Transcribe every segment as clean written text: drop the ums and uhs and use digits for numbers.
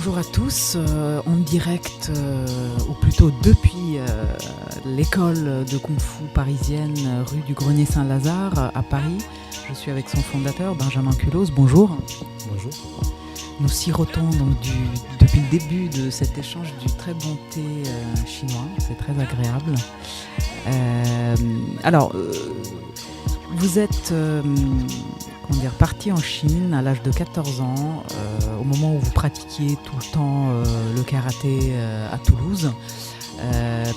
Bonjour à tous, en direct, ou plutôt depuis l'école de Kung Fu parisienne, rue du Grenier Saint-Lazare à Paris. Je suis avec son fondateur, Benjamin Culos. Bonjour. Bonjour. Nous sirotons donc depuis le début de cet échange du très bon thé chinois, c'est très agréable. Vous êtes parti en Chine à l'âge de 14 ans, au moment où vous pratiquiez tout le temps le karaté à Toulouse,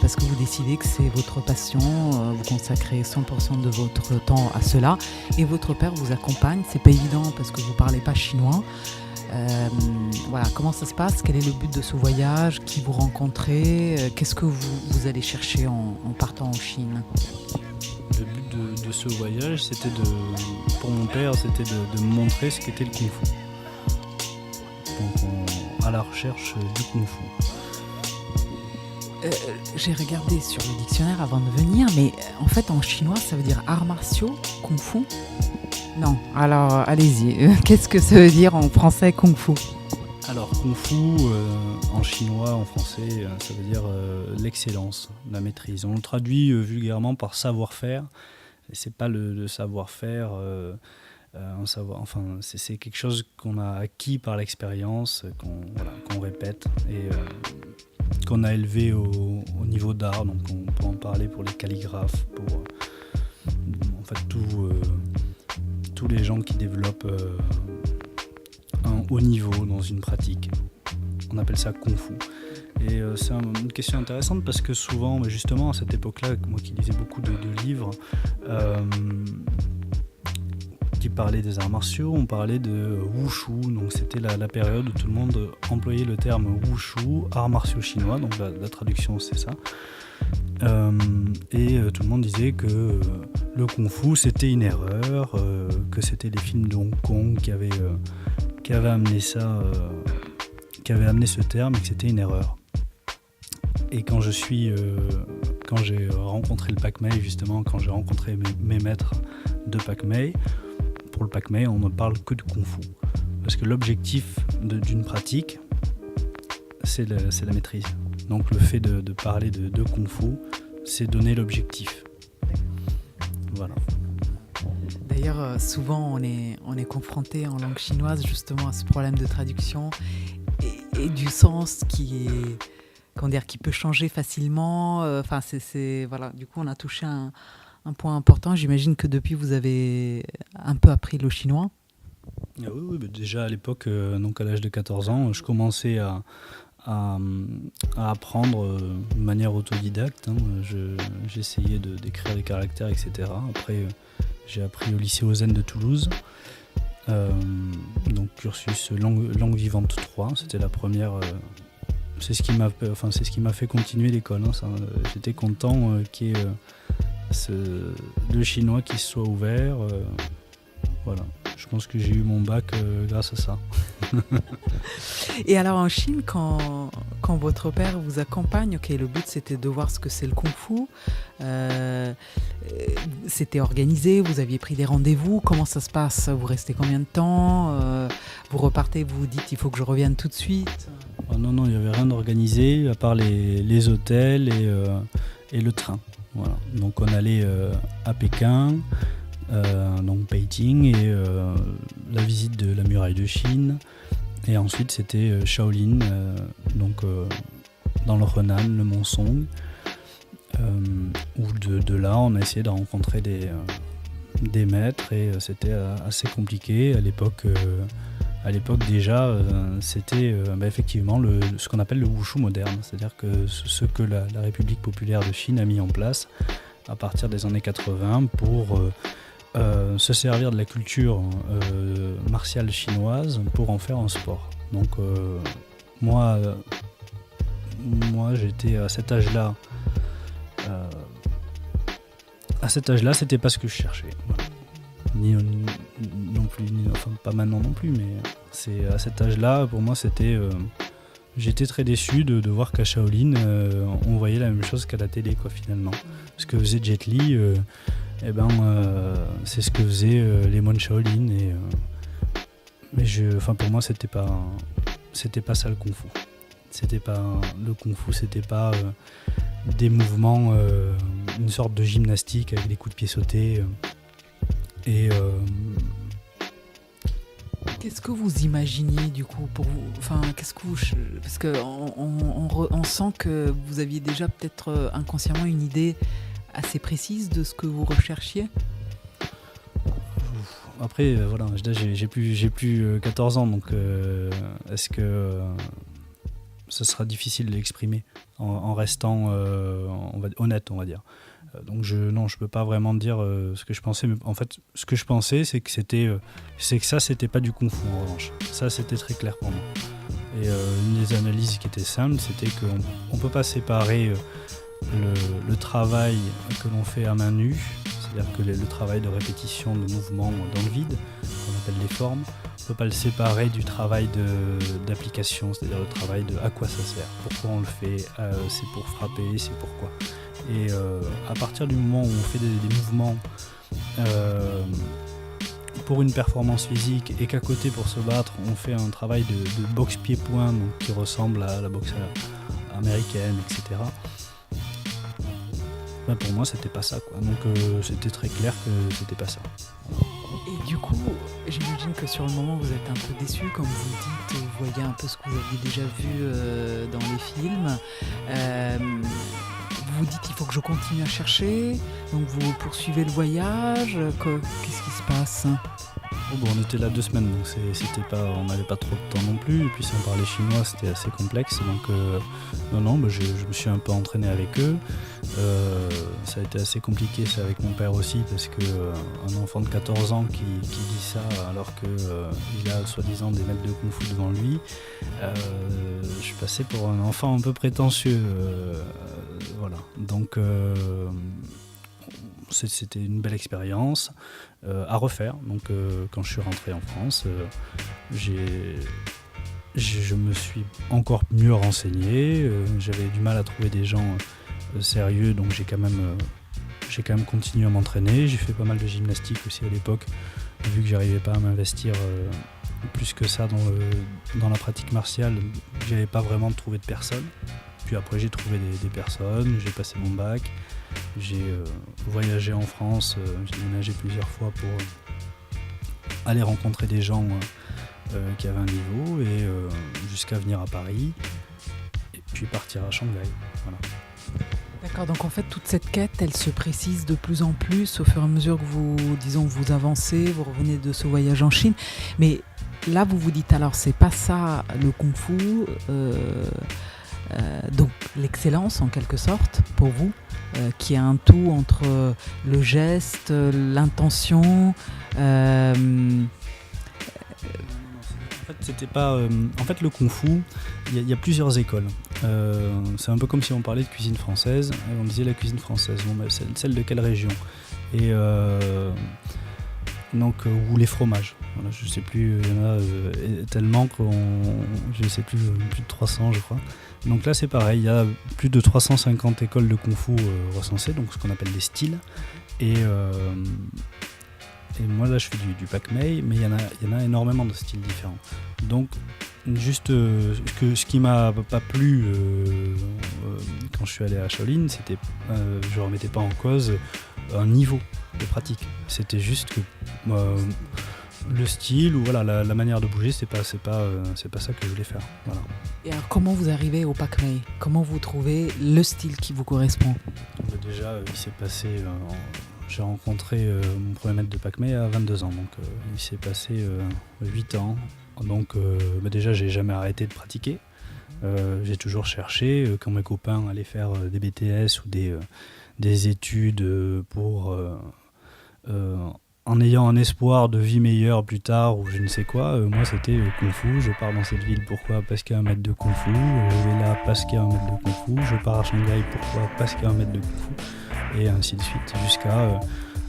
parce que vous décidez que c'est votre passion, vous consacrez 100% de votre temps à cela, et votre père vous accompagne. C'est pas évident parce que vous parlez pas chinois. Comment ça se passe? Quel est le but de ce voyage? Qui vous rencontrez? Qu'est-ce que vous allez chercher en partant en Chine? Le but de ce voyage, pour mon père, c'était de me montrer ce qu'était le Kung Fu. Donc à la recherche du Kung Fu. J'ai regardé sur le dictionnaire avant de venir, mais en fait en chinois ça veut dire arts martiaux, Kung Fu? Non, alors allez-y, qu'est-ce que ça veut dire en français Kung Fu? Alors Kung Fu, en chinois, en français, ça veut dire l'excellence, la maîtrise. On le traduit vulgairement par savoir-faire, et c'est pas le savoir-faire, c'est quelque chose qu'on a acquis par l'expérience, qu'on répète, et qu'on a élevé au niveau d'art. Donc on peut en parler pour les calligraphes, pour tous les gens qui développent un haut niveau dans une pratique. On appelle ça Kung Fu. Et c'est une question intéressante parce que souvent, justement à cette époque-là, moi qui lisais beaucoup de livres qui parlaient des arts martiaux, on parlait de Wushu. Donc c'était la période où tout le monde employait le terme Wushu, arts martiaux chinois, donc la traduction c'est ça. Tout le monde disait que le Kung Fu c'était une erreur, que c'était les films de Hong Kong qui avaient amené ça, qui avaient amené ce terme, et que c'était une erreur. Et quand j'ai rencontré le Pak Mei, justement, quand j'ai rencontré mes maîtres de Pak Mei, pour le Pak Mei, on ne parle que de Kung Fu. Parce que l'objectif d'une pratique, c'est la maîtrise. Donc le fait de parler de Kung Fu, c'est donner l'objectif. Voilà. D'ailleurs, souvent on est confronté en langue chinoise justement à ce problème de traduction et du sens qui peut changer facilement. Du coup, on a touché un point important. J'imagine que depuis, vous avez un peu appris le chinois. Oui, déjà à l'époque, donc à l'âge de 14 ans, je commençais à apprendre de manière autodidacte. J'essayais d'écrire des caractères, etc. Après, j'ai appris au lycée Ozen de Toulouse, donc cursus langue vivante 3, c'était la première. C'est ce qui m'a fait continuer l'école. J'étais content qu'il y ait le chinois qui se soit ouvert. Voilà. Je pense que j'ai eu mon bac grâce à ça. Et alors en Chine, quand votre père vous accompagne, le but c'était de voir ce que c'est le Kung Fu. C'était organisé, vous aviez pris des rendez-vous. Comment ça se passe? Vous restez combien de temps? Vous repartez, vous vous dites il faut que je revienne tout de suite? Non, il n'y avait rien d'organisé à part les hôtels et le train. Voilà. Donc on allait à Pékin, donc Beijing, et la visite de la muraille de Chine. Et ensuite c'était Shaolin, dans le Henan, le Mont Song, où de là on a essayé de rencontrer des maîtres, et c'était assez compliqué à l'époque. À l'époque déjà, c'était effectivement ce qu'on appelle le Wushu moderne, c'est-à-dire que ce que la République populaire de Chine a mis en place à partir des années 80 pour se servir de la culture martiale chinoise pour en faire un sport. Donc moi j'étais à cet âge-là. C'était pas ce que je cherchais. Voilà. Non plus, pas maintenant non plus, mais c'est à cet âge-là, pour moi, j'étais très déçu de voir qu'à Shaolin, on voyait la même chose qu'à la télé, finalement. Ce que faisait Jet Li, c'est ce que faisaient les moines Shaolin, mais pour moi, c'était pas c'était pas ça le kung-fu. Le kung-fu, c'était pas des mouvements, une sorte de gymnastique avec des coups de pied sautés. Qu'est-ce que vous imaginiez du coup pour vous? Enfin, parce que on sent que vous aviez déjà peut-être inconsciemment une idée assez précise de ce que vous recherchiez. Après, voilà, j'ai plus 14 ans, donc est-ce que ce sera difficile de l'exprimer en restant honnête, on va dire. Donc je peux pas vraiment dire ce que je pensais, mais en fait, ce que je pensais, c'est que ça, c'était pas du kung-fu en revanche. Ça, c'était très clair pour moi. Et une des analyses qui était simple, c'était qu'on peut pas séparer le travail que l'on fait à main nue, c'est-à-dire que le travail de répétition de mouvements dans le vide, qu'on appelle les formes, on ne peut pas le séparer du travail d'application, c'est-à-dire le travail de à quoi ça sert, pourquoi on le fait, c'est pour frapper, c'est pourquoi. Et à partir du moment où on fait des mouvements pour une performance physique et qu'à côté pour se battre, on fait un travail de boxe pied-point qui ressemble à la boxe américaine, etc. Ben pour moi, c'était pas ça, quoi. Donc c'était très clair que c'était pas ça. Et du coup, j'imagine que sur le moment, vous êtes un peu déçu quand vous dites, vous voyez un peu ce que vous aviez déjà vu dans les films. Vous vous dites, il faut que je continue à chercher. Donc vous poursuivez le voyage. Qu'est-ce qui se passe ? On était là 2 semaines, donc on n'avait pas trop de temps non plus. Et puis si on parlait chinois, c'était assez complexe. Donc je me suis un peu entraîné avec eux. Ça a été assez compliqué, c'est avec mon père aussi, parce qu'un enfant de 14 ans qui dit ça alors qu'il a soi-disant des maîtres de kung-fu devant lui, je suis passé pour un enfant un peu prétentieux. Voilà. Donc c'était une belle expérience à refaire. Donc quand je suis rentré en France, je me suis encore mieux renseigné. J'avais du mal à trouver des gens sérieux, donc j'ai quand même continué à m'entraîner. J'ai fait pas mal de gymnastique aussi à l'époque, vu que j'arrivais pas à m'investir plus que ça dans la pratique martiale. J'avais pas vraiment trouvé de personnes. Puis après j'ai trouvé des personnes, j'ai passé mon bac, j'ai voyagé en France, j'ai déménagé plusieurs fois pour aller rencontrer des gens qui avaient un niveau, et jusqu'à venir à Paris et puis partir à Shanghai. Voilà. D'accord, donc en fait toute cette quête, elle se précise de plus en plus au fur et à mesure que vous avancez, vous revenez de ce voyage en Chine. Mais là vous vous dites, alors c'est pas ça le kung-fu, donc l'excellence en quelque sorte pour vous, qui est un tout entre le geste, l'intention. C'était pas. En fait, le kung-fu, il y a plusieurs écoles. C'est un peu comme si on parlait de cuisine française. On disait la cuisine française. Bon, celle de quelle région ? Et donc, ou les fromages. Voilà, je sais plus. Il y en a tellement je sais plus de 300, je crois. Donc là, c'est pareil. Il y a plus de 350 écoles de kung-fu recensées, donc ce qu'on appelle des styles. Et moi là je fais du Pak Mei, mais il y en a énormément de styles différents. Donc juste ce qui m'a pas plu quand je suis allé à Shaolin, c'était je remettais pas en cause un niveau de pratique. C'était juste que le style ou voilà la manière de bouger, c'est pas ça que je voulais faire. Voilà. Et alors comment vous arrivez au Pak Mei ? Comment vous trouvez le style qui vous correspond ? Déjà il s'est passé j'ai rencontré mon premier maître de Pak Mei à 22 ans, donc il s'est passé 8 ans. Donc déjà, j'ai jamais arrêté de pratiquer. J'ai toujours cherché, quand mes copains allaient faire des BTS ou des études en ayant un espoir de vie meilleure plus tard ou je ne sais quoi, moi c'était Kung Fu. Je pars dans cette ville, pourquoi ? Parce qu'il y a un maître de Kung Fu. Je vais là parce qu'il y a un maître de Kung Fu. Je pars à Shanghai, pourquoi ? Parce qu'il y a un maître de Kung Fu. Et ainsi de suite, jusqu'à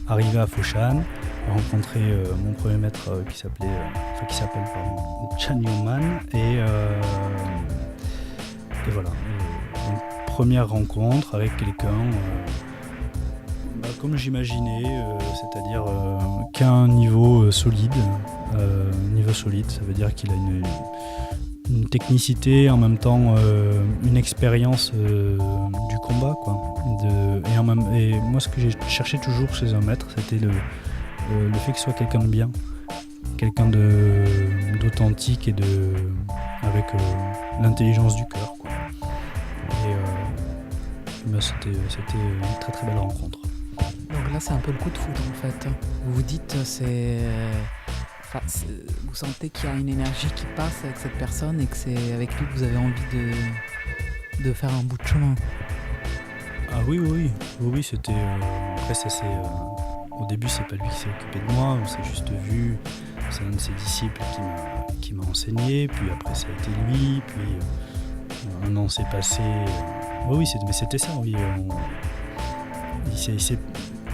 arriver à Foshan, rencontrer mon premier maître qui s'appelle Chan Yongman, et voilà. Donc, première rencontre avec quelqu'un comme j'imaginais, c'est-à-dire qu'à un niveau solide. Niveau solide, ça veut dire qu'il a une une technicité, en même temps une expérience du combat, quoi. Et moi, ce que j'ai cherché toujours chez un maître, c'était le fait que ce soit quelqu'un de bien, quelqu'un d'authentique et avec l'intelligence du cœur, quoi. Et c'était une très très belle rencontre. Donc là, c'est un peu le coup de foudre en fait. Vous vous dites, vous sentez qu'il y a une énergie qui passe avec cette personne et que c'est avec lui que vous avez envie de faire un bout de chemin. Ah oui, c'était. Après, ça c'est. Au début, c'est pas lui qui s'est occupé de moi, on s'est juste vu. C'est un de ses disciples qui m'a enseigné, puis après, ça a été lui, puis un an s'est passé. Oui, mais c'était ça, oui.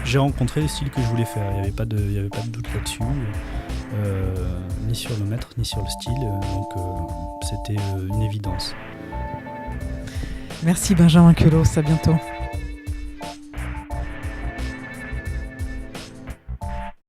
J'ai rencontré le style que je voulais faire, il n'y avait pas de doute là-dessus, ni sur le maître, ni sur le style, donc c'était une évidence. Merci Benjamin Quelos, à bientôt.